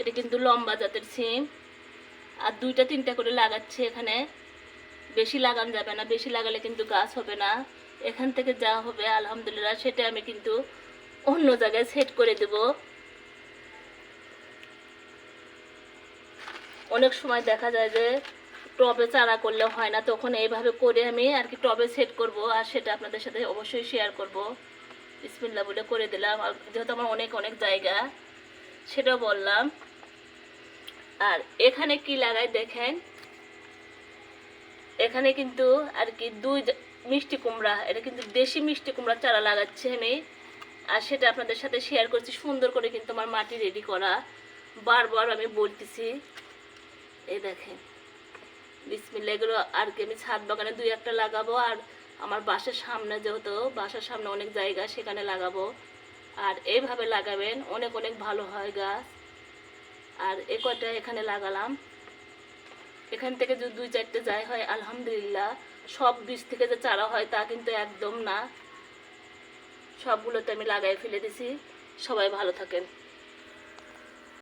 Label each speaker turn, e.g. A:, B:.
A: এটা কিন্তু লম্বা জাতের সিম, আর 2-3টা করে লাগাচ্ছে এখানে। বেশি লাগানো যাবে না, বেশি লাগালে কিন্তু গাছ হবে না। এখান থেকে যা হবে আলহামদুলিল্লাহ সেটা আমি কিন্তু অন্য জায়গায় সেট করে দেব। অনেক সময় দেখা যায় যে টবে চারা করলে হয় না, তখন এইভাবে করে আমি আর কি টবে সেট করব, আর সেটা আপনাদের সাথে অবশ্যই শেয়ার করব। বিসমিল্লাহ বলে করে দিলাম, আর যেহেতু আমার অনেক অনেক জায়গা সেটাও বললাম। আর এখানে কি লাগাই দেখেন, এখানে কিন্তু আর কি মিষ্টি কুমড়া, এটা কিন্তু দেশি মিষ্টি কুমড়া চারা লাগাচ্ছি আমি, আর সেটা আপনাদের সাথে শেয়ার করছি। সুন্দর করে কিন্তু আমার মাটি রেডি করা, বারবার আমি বলতেছি। এই দেখেন বিসমিল্লাহ, এগুলো আর কি আমি ছাদ বাগানে 2-1টা লাগাবো, আর আমার বাসার সামনে, যেহেতু বাসার সামনে অনেক জায়গা, সেখানে লাগাবো। আর এইভাবে লাগাবেন, অনেক অনেক ভালো হয় গাছ। আর এ কয়টা এখানে লাগালাম, এখান থেকে যদি 2-4টে যায় হয় আলহামদুলিল্লাহ। সব বীজ থেকে যে চারা হয় তা কিন্তু একদম না, সবগুলোতে আমি লাগাই ফেলে দিছি। সবাই ভালো থাকেন।